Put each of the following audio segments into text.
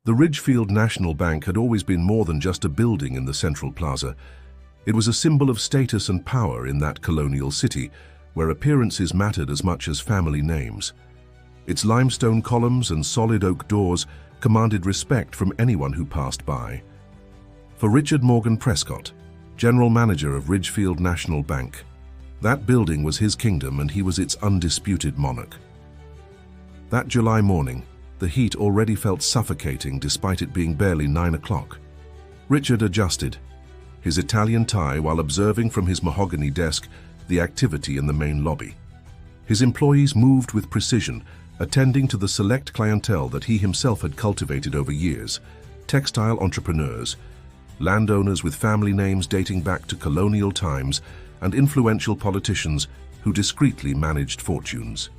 The Ridgefield National Bank had always been more than just a building in the Central Plaza. It was a symbol of status and power in that colonial city, where appearances mattered as much as family names. Its limestone columns and solid oak doors commanded respect from anyone who passed by. For Richard Morgan Prescott, General Manager of Ridgefield National Bank, that building was his kingdom and he was its undisputed monarch. That July morning, the heat already felt suffocating despite it being barely 9 o'clock. Richard adjusted his Italian tie while observing from his mahogany desk the activity in the main lobby. His employees moved with precision, attending to the select clientele that he himself had cultivated over years: textile entrepreneurs, landowners with family names dating back to colonial times, and influential politicians who discreetly managed fortunes.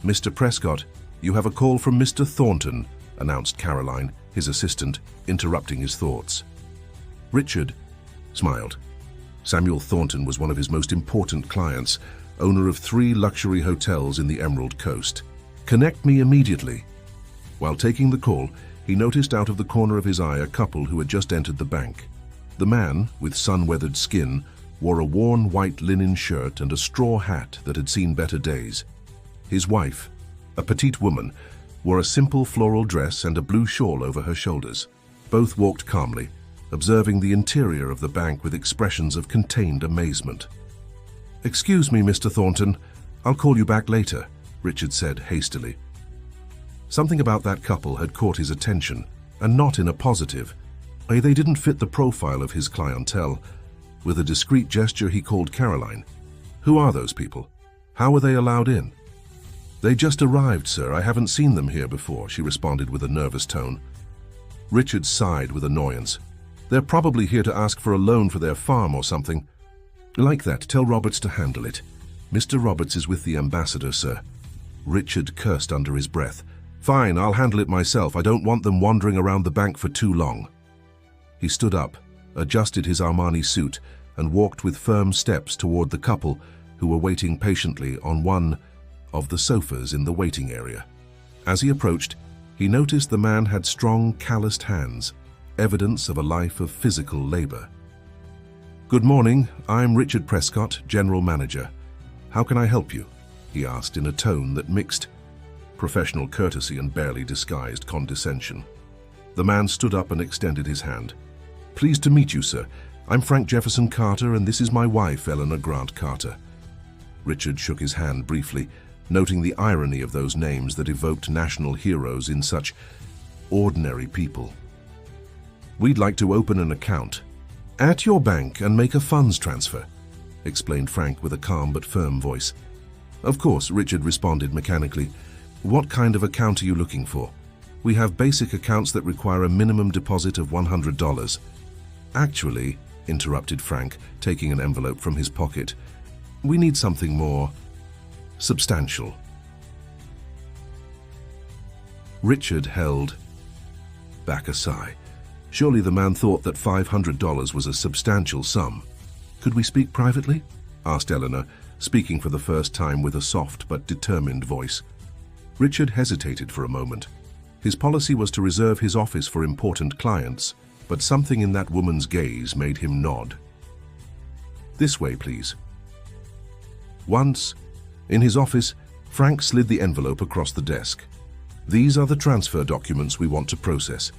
"Mr. Prescott, you have a call from Mr. Thornton," announced Caroline, his assistant, interrupting his thoughts. Richard smiled. Samuel Thornton was one of his most important clients, owner of 3 luxury hotels in the Emerald Coast. "Connect me immediately." While taking the call, he noticed out of the corner of his eye a couple who had just entered the bank. The man, with sun-weathered skin, wore a worn white linen shirt and a straw hat that had seen better days. His wife, a petite woman, wore a simple floral dress and a blue shawl over her shoulders. Both walked calmly, observing the interior of the bank with expressions of contained amazement. "Excuse me, Mr. Thornton, I'll call you back later," Richard said hastily. Something about that couple had caught his attention, and not in a positive. They didn't fit the profile of his clientele. With a discreet gesture, he called Caroline. "Who are those people? How were they allowed in?" "They just arrived, sir. I haven't seen them here before," she responded with a nervous tone. Richard sighed with annoyance. "They're probably here to ask for a loan for their farm or something." "Like that, tell Roberts to handle it." "Mr. Roberts is with the ambassador, sir." Richard cursed under his breath. "Fine, I'll handle it myself. I don't want them wandering around the bank for too long." He stood up, adjusted his Armani suit, and walked with firm steps toward the couple who were waiting patiently on one of the sofas in the waiting area. As he approached, he noticed the man had strong, calloused hands, evidence of a life of physical labor. "Good morning, I'm Richard Prescott, General Manager. How can I help you?" he asked in a tone that mixed professional courtesy and barely disguised condescension. The man stood up and extended his hand. "Pleased to meet you, sir. I'm Frank Jefferson Carter, and this is my wife, Eleanor Grant Carter." Richard shook his hand briefly, noting the irony of those names that evoked national heroes in such ordinary people. "We'd like to open an account at your bank and make a funds transfer," explained Frank with a calm but firm voice. "Of course," Richard responded mechanically. "What kind of account are you looking for?" "We have basic accounts that require a minimum deposit of $100. "Actually," interrupted Frank, taking an envelope from his pocket, "we need something more substantial." Richard held back a sigh. Surely the man thought that $500 was a substantial sum. "Could we speak privately?" asked Eleanor, speaking for the first time with a soft but determined voice. Richard hesitated for a moment. His policy was to reserve his office for important clients, but something in that woman's gaze made him nod. "This way, please." Once, in his office, Frank slid the envelope across the desk. "These are the transfer documents we want to process."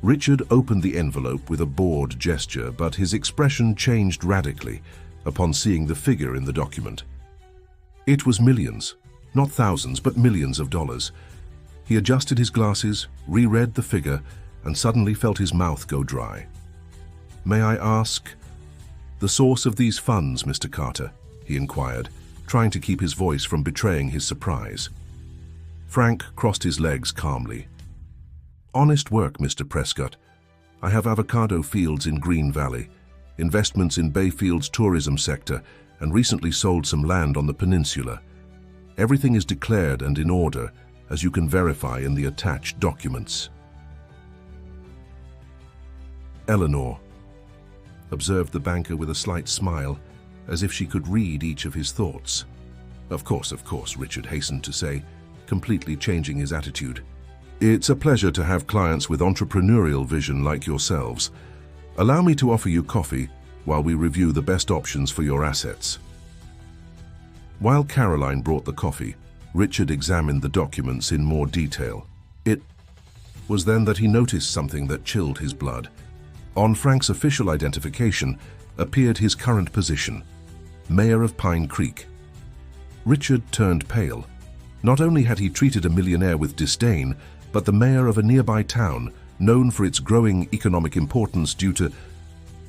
Richard opened the envelope with a bored gesture, but his expression changed radically upon seeing the figure in the document. It was millions, not thousands, but millions of dollars. He adjusted his glasses, reread the figure, and suddenly felt his mouth go dry. "May I ask the source of these funds, Mr. Carter?" he inquired, trying to keep his voice from betraying his surprise. Frank crossed his legs calmly. "Honest work, Mr. Prescott. I have avocado fields in Green Valley, investments in Bayfield's tourism sector, and recently sold some land on the peninsula. Everything is declared and in order, as you can verify in the attached documents." "Eleanor," observed the banker with a slight smile, as if she could read each of his thoughts. Of course," Richard hastened to say, completely changing his attitude. It's a pleasure to have clients with entrepreneurial vision like yourselves. Allow me to offer you coffee while we review the best options for your assets." While Caroline brought the coffee, Richard examined the documents in more detail. It was then that he noticed something that chilled his blood. On Frank's official identification appeared his current position, Mayor of Pine Creek. Richard turned pale. Not only had he treated a millionaire with disdain, but the mayor of a nearby town, known for its growing economic importance due to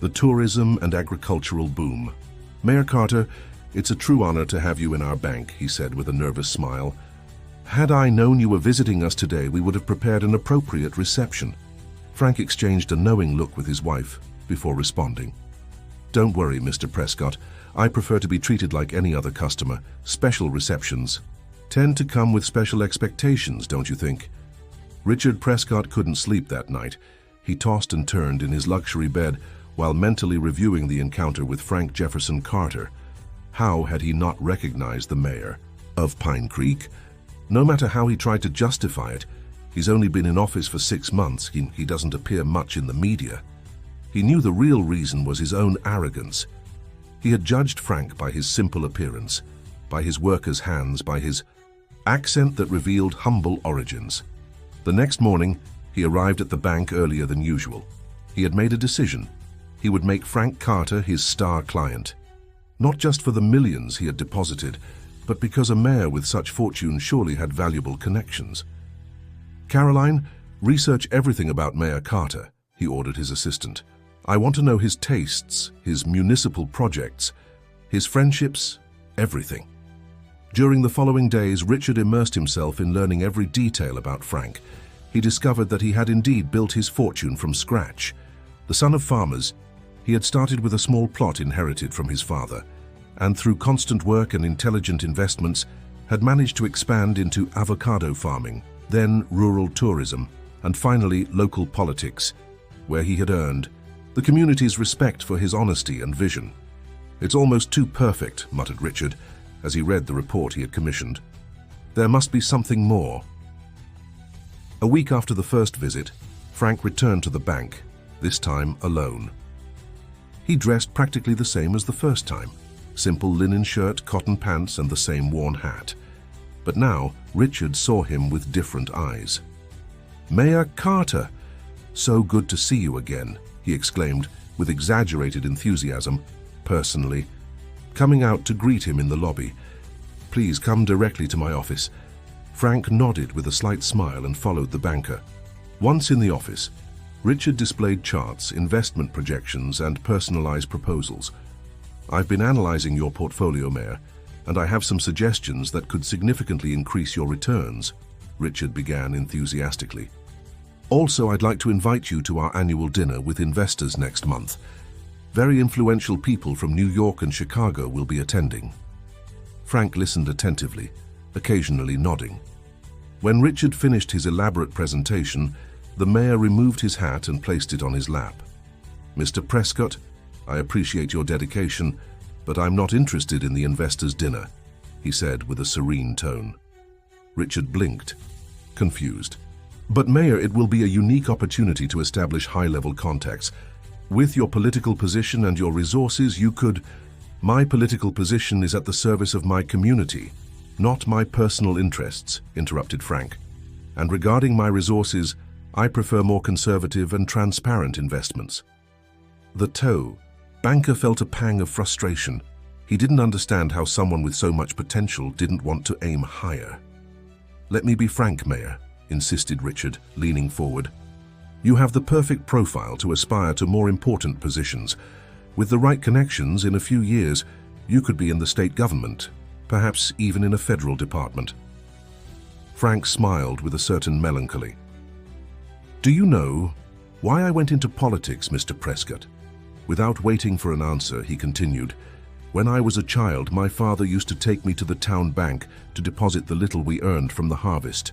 the tourism and agricultural boom. "Mayor Carter, it's a true honor to have you in our bank," he said with a nervous smile. "Had I known you were visiting us today, we would have prepared an appropriate reception." Frank exchanged a knowing look with his wife before responding. "Don't worry, Mr. Prescott. I prefer to be treated like any other customer. Special receptions tend to come with special expectations, don't you think?" Richard Prescott couldn't sleep that night. He tossed and turned in his luxury bed while mentally reviewing the encounter with Frank Jefferson Carter. How had he not recognized the mayor of Pine Creek? No matter how he tried to justify it, he's only been in office for 6 months. He doesn't appear much in the media. He knew the real reason was his own arrogance. He had judged Frank by his simple appearance, by his worker's hands, by his accent that revealed humble origins. The next morning, he arrived at the bank earlier than usual. He had made a decision. He would make Frank Carter his star client. Not just for the millions he had deposited, but because a mayor with such fortune surely had valuable connections. "Caroline, research everything about Mayor Carter," he ordered his assistant. "I want to know his tastes, his municipal projects, his friendships, everything." During the following days, Richard immersed himself in learning every detail about Frank. He discovered that he had indeed built his fortune from scratch. The son of farmers, he had started with a small plot inherited from his father, and through constant work and intelligent investments, had managed to expand into avocado farming, then rural tourism, and finally local politics, where he had earned the community's respect for his honesty and vision. "It's almost too perfect," muttered Richard, as he read the report he had commissioned. "There must be something more." A week after the first visit, Frank returned to the bank, this time alone. He dressed practically the same as the first time, simple linen shirt, cotton pants, and the same worn hat. But now, Richard saw him with different eyes. "Mayor Carter! So good to see you again," he exclaimed with exaggerated enthusiasm, personally, coming out to greet him in the lobby. "Please come directly to my office." Frank nodded with a slight smile and followed the banker. Once in the office, Richard displayed charts, investment projections, and personalized proposals. "I've been analyzing your portfolio, Mayor, and I have some suggestions that could significantly increase your returns," Richard began enthusiastically. "Also, I'd like to invite you to our annual dinner with investors next month. Very influential people from New York and Chicago will be attending." Frank listened attentively, occasionally nodding. When Richard finished his elaborate presentation, the mayor removed his hat and placed it on his lap. "Mr. Prescott, I appreciate your dedication, but I'm not interested in the investors' dinner," he said with a serene tone. Richard blinked, confused. "But Mayor, it will be a unique opportunity to establish high-level contacts. With your political position and your resources, you could—" "My political position is at the service of my community, not my personal interests," interrupted Frank. "And regarding my resources, I prefer more conservative and transparent investments." The banker felt a pang of frustration. He didn't understand how someone with so much potential didn't want to aim higher. "Let me be frank, Mayor," insisted Richard, leaning forward. "You have the perfect profile to aspire to more important positions. With the right connections, in a few years, you could be in the state government, perhaps even in a federal department." Frank smiled with a certain melancholy. "Do you know why I went into politics, Mr. Prescott?" Without waiting for an answer, he continued, "When I was a child, my father used to take me to the town bank to deposit the little we earned from the harvest.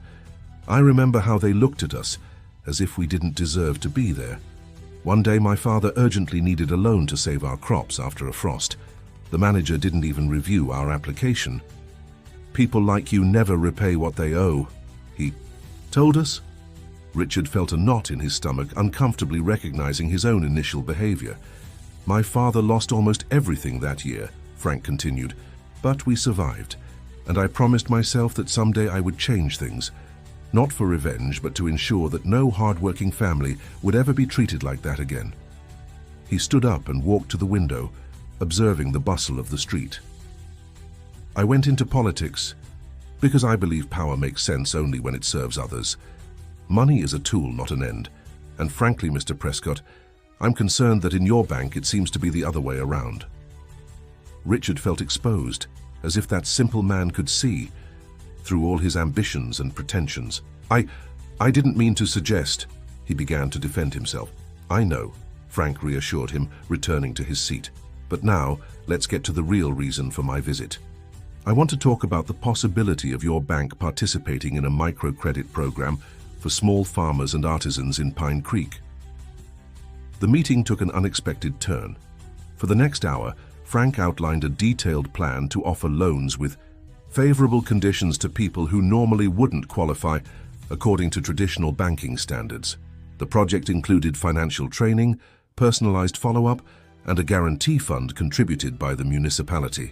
I remember how they looked at us, as if we didn't deserve to be there. One day my father urgently needed a loan to save our crops after a frost. The manager didn't even review our application. 'People like you never repay what they owe,' he told us. Richard felt a knot in his stomach, uncomfortably recognizing his own initial behavior. "My father lost almost everything that year," Frank continued, "but we survived, and I promised myself that someday I would change things. Not for revenge, but to ensure that no hard-working family would ever be treated like that again." He stood up and walked to the window, observing the bustle of the street. "I went into politics because I believe power makes sense only when it serves others. Money is a tool, not an end. And frankly, Mr. Prescott, I'm concerned that in your bank it seems to be the other way around." Richard felt exposed, as if that simple man could see through all his ambitions and pretensions. I didn't mean to suggest," he began to defend himself. "I know," Frank reassured him, returning to his seat. "But now, let's get to the real reason for my visit. I want to talk about the possibility of your bank participating in a microcredit program for small farmers and artisans in Pine Creek." The meeting took an unexpected turn. For the next hour, Frank outlined a detailed plan to offer loans with favorable conditions to people who normally wouldn't qualify according to traditional banking standards. The project included financial training, personalized follow-up, and a guarantee fund contributed by the municipality.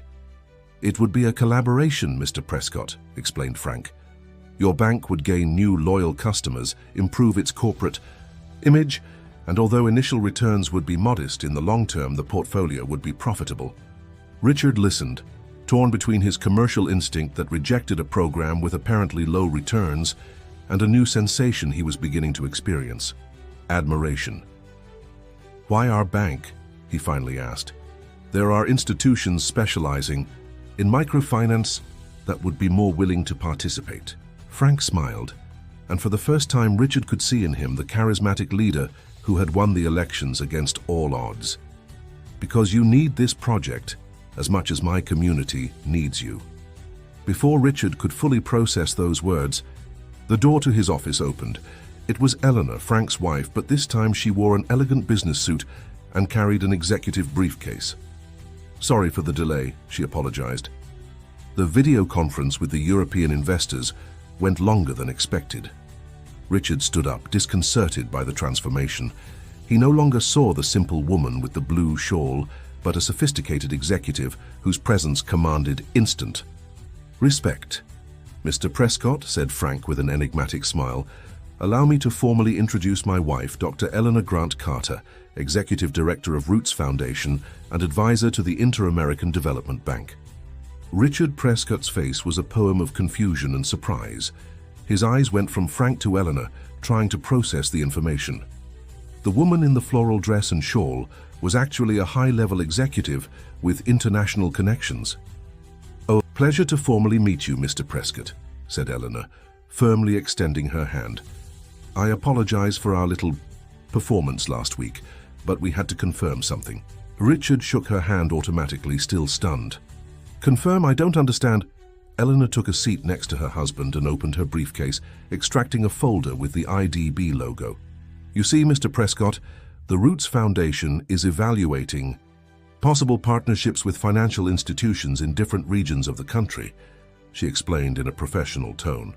"It would be a collaboration, Mr. Prescott," explained Frank. "Your bank would gain new loyal customers, improve its corporate image, and although initial returns would be modest, in the long term the portfolio would be profitable." Richard listened, torn between his commercial instinct that rejected a program with apparently low returns and a new sensation he was beginning to experience: admiration. "Why our bank?" he finally asked. "There are institutions specializing in microfinance that would be more willing to participate." Frank smiled, and for the first time Richard could see in him the charismatic leader who had won the elections against all odds. "Because you need this project as much as my community needs you." Before Richard could fully process those words, the door to his office opened. It was Eleanor, Frank's wife, but this time she wore an elegant business suit and carried an executive briefcase. "Sorry for the delay," she apologized. The video conference with the European investors went longer than expected. Richard stood up, disconcerted by the transformation. He no longer saw the simple woman with the blue shawl, but a sophisticated executive whose presence commanded instant respect. "Mr. Prescott," said Frank with an enigmatic smile, "allow me to formally introduce my wife, Dr. Eleanor Grant Carter, Executive Director of Roots Foundation and advisor to the Inter-American Development Bank." Richard Prescott's face was a poem of confusion and surprise. His eyes went from Frank to Eleanor, trying to process the information. The woman in the floral dress and shawl was actually a high-level executive with international connections. "Oh, pleasure to formally meet you, Mr. Prescott," said Eleanor, firmly extending her hand. "I apologize for our little performance last week, but we had to confirm something." Richard shook her hand automatically, still stunned. "Confirm? I don't understand." Eleanor took a seat next to her husband and opened her briefcase, extracting a folder with the IDB logo. "You see, Mr. Prescott, the Roots Foundation is evaluating possible partnerships with financial institutions in different regions of the country," she explained in a professional tone.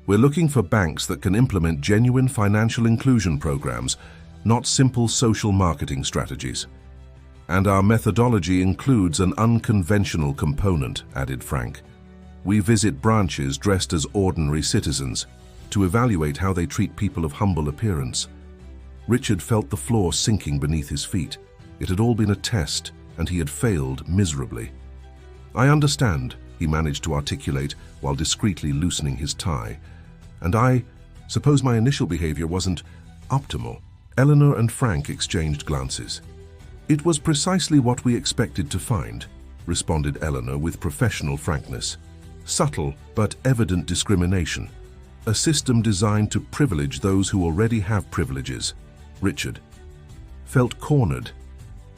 "We're looking for banks that can implement genuine financial inclusion programs, not simple social marketing strategies. And our methodology includes an unconventional component," added Frank. "We visit branches dressed as ordinary citizens to evaluate how they treat people of humble appearance." Richard felt the floor sinking beneath his feet. It had all been a test, and he had failed miserably. "I understand," he managed to articulate while discreetly loosening his tie. "And I suppose my initial behavior wasn't optimal." Eleanor and Frank exchanged glances. "It was precisely what we expected to find," responded Eleanor with professional frankness. "Subtle but evident discrimination. A system designed to privilege those who already have privileges." Richard felt cornered.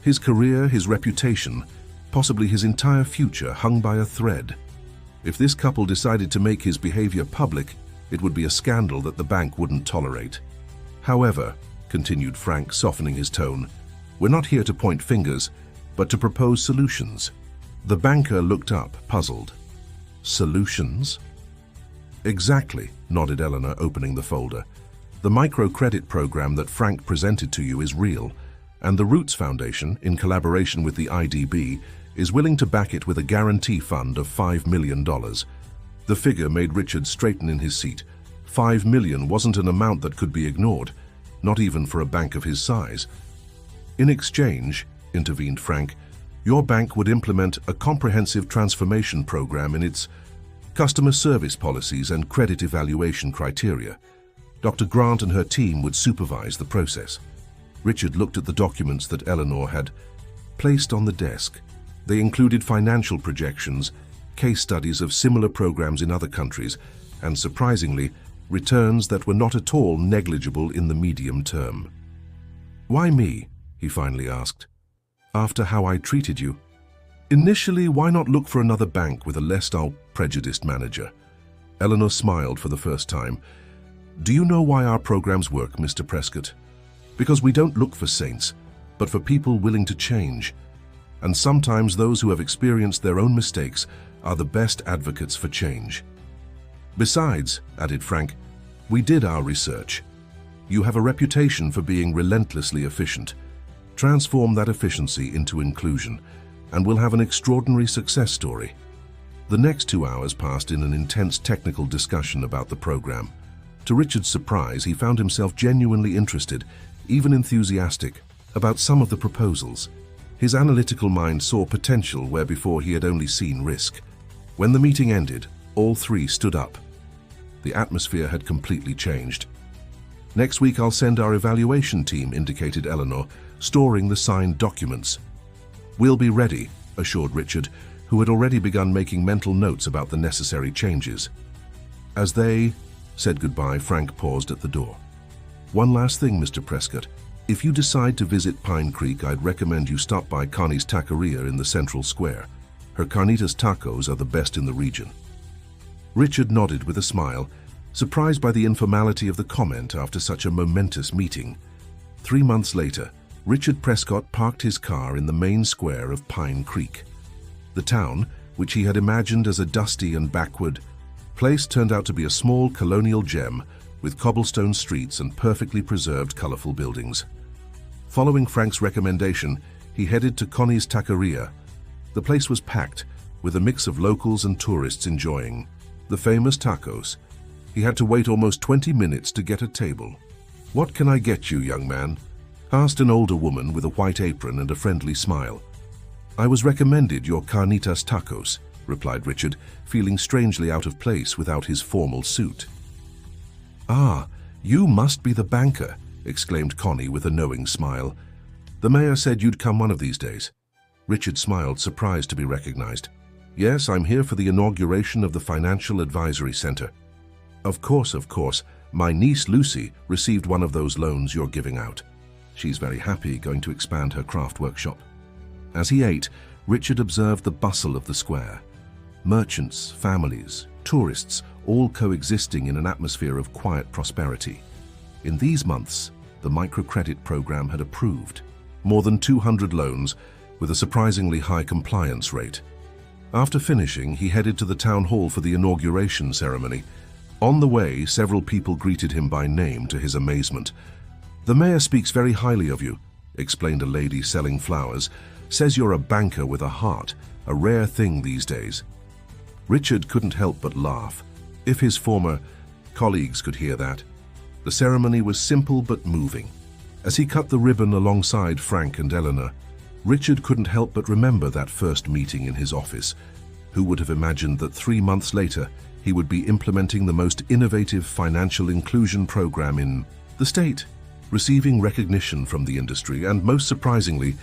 His career, his reputation, possibly his entire future hung by a thread. If this couple decided to make his behavior public, it would be a scandal that the bank wouldn't tolerate. "However," continued Frank, softening his tone, "we're not here to point fingers, but to propose solutions." The banker looked up, puzzled. "Solutions?" "Exactly," nodded Eleanor, opening the folder. The microcredit program that Frank presented to you is real, and the Roots Foundation, in collaboration with the IDB, is willing to back it with a guarantee fund of $5 million. The figure made Richard straighten in his seat. $5 million wasn't an amount that could be ignored, not even for a bank of his size. In exchange, intervened Frank, your bank would implement a comprehensive transformation program in its customer service policies and credit evaluation criteria. Dr. Grant and her team would supervise the process. Richard looked at the documents that Eleanor had placed on the desk. They included financial projections, case studies of similar programs in other countries, and surprisingly, returns that were not at all negligible in the medium term. Why me? He finally asked. After how I treated you? Initially, why not look for another bank with a less prejudiced manager? Eleanor smiled for the first time. Do you know why our programs work, Mr. Prescott? Because we don't look for saints, but for people willing to change. And sometimes those who have experienced their own mistakes are the best advocates for change. Besides, added Frank, we did our research. You have a reputation for being relentlessly efficient. Transform that efficiency into inclusion, and we'll have an extraordinary success story. The next 2 hours passed in an intense technical discussion about the program. To Richard's surprise, he found himself genuinely interested, even enthusiastic, about some of the proposals. His analytical mind saw potential where before he had only seen risk. When the meeting ended, all three stood up. The atmosphere had completely changed. Next week I'll send our evaluation team, indicated Eleanor, storing the signed documents. We'll be ready, assured Richard, who had already begun making mental notes about the necessary changes. As they said goodbye, Frank paused at the door. One last thing, Mr. Prescott. If you decide to visit Pine Creek, I'd recommend you stop by Connie's Taqueria in the central square. Her carnitas tacos are the best in the region. Richard nodded with a smile, surprised by the informality of the comment after such a momentous meeting. 3 months later, Richard Prescott parked his car in the main square of Pine Creek. The town, which he had imagined as a dusty and backward place, turned out to be a small colonial gem with cobblestone streets and perfectly preserved colorful buildings. Following Frank's recommendation, he headed to Connie's Taqueria. The place was packed, with a mix of locals and tourists enjoying the famous tacos. He had to wait almost 20 minutes to get a table. "What can I get you, young man?" asked an older woman with a white apron and a friendly smile. "I was recommended your carnitas tacos," replied Richard, feeling strangely out of place without his formal suit. "Ah, you must be the banker," exclaimed Connie with a knowing smile. "The mayor said you'd come one of these days." Richard smiled, surprised to be recognized. "Yes, I'm here for the inauguration of the Financial Advisory Center." Of course. My niece Lucy received one of those loans you're giving out. She's very happy, going to expand her craft workshop." As he ate, Richard observed the bustle of the square. Merchants, families, tourists, all coexisting in an atmosphere of quiet prosperity. In these months, the microcredit program had approved more than 200 loans with a surprisingly high compliance rate. After finishing, he headed to the town hall for the inauguration ceremony. On the way, several people greeted him by name to his amazement. "The mayor speaks very highly of you," explained a lady selling flowers. "Says you're a banker with a heart, a rare thing these days." Richard couldn't help but laugh. If his former colleagues could hear that. The ceremony was simple but moving. As he cut the ribbon alongside Frank and Eleanor, Richard couldn't help but remember that first meeting in his office. Who would have imagined that 3 months later he would be implementing the most innovative financial inclusion program in the state, receiving recognition from the industry, and most surprisingly,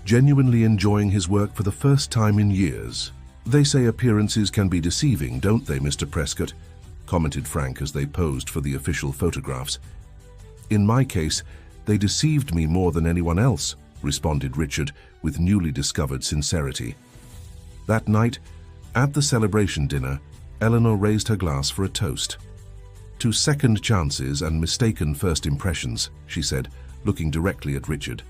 genuinely enjoying his work for the first time in years. "They say appearances can be deceiving, don't they, Mr. Prescott?" commented Frank as they posed for the official photographs. "In my case, they deceived me more than anyone else," responded Richard with newly discovered sincerity. That night, at the celebration dinner, Eleanor raised her glass for a toast. "To second chances and mistaken first impressions," she said, looking directly at Richard.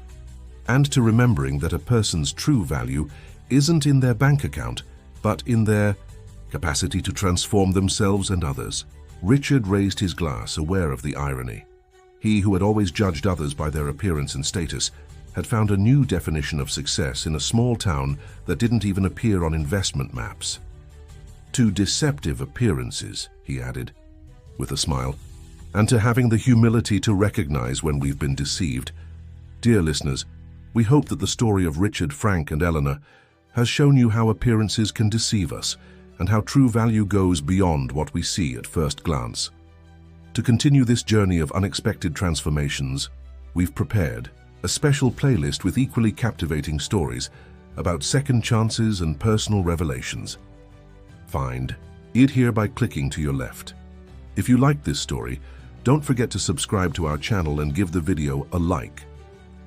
"And to remembering that a person's true value isn't in their bank account, but in their capacity to transform themselves and others." Richard raised his glass, aware of the irony. He who had always judged others by their appearance and status had found a new definition of success in a small town that didn't even appear on investment maps. To deceptive appearances, he added, with a smile, and to having the humility to recognize when we've been deceived. Dear listeners, we hope that the story of Richard, Frank, and Eleanor has shown you how appearances can deceive us and how true value goes beyond what we see at first glance. To continue this journey of unexpected transformations, we've prepared a special playlist with equally captivating stories about second chances and personal revelations. Find it here by clicking to your left. If you liked this story, don't forget to subscribe to our channel and give the video a like.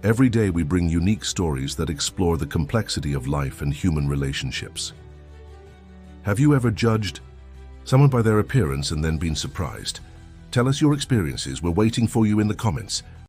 Every day we bring unique stories that explore the complexity of life and human relationships. Have you ever judged someone by their appearance and then been surprised? Tell us your experiences. We're waiting for you in the comments.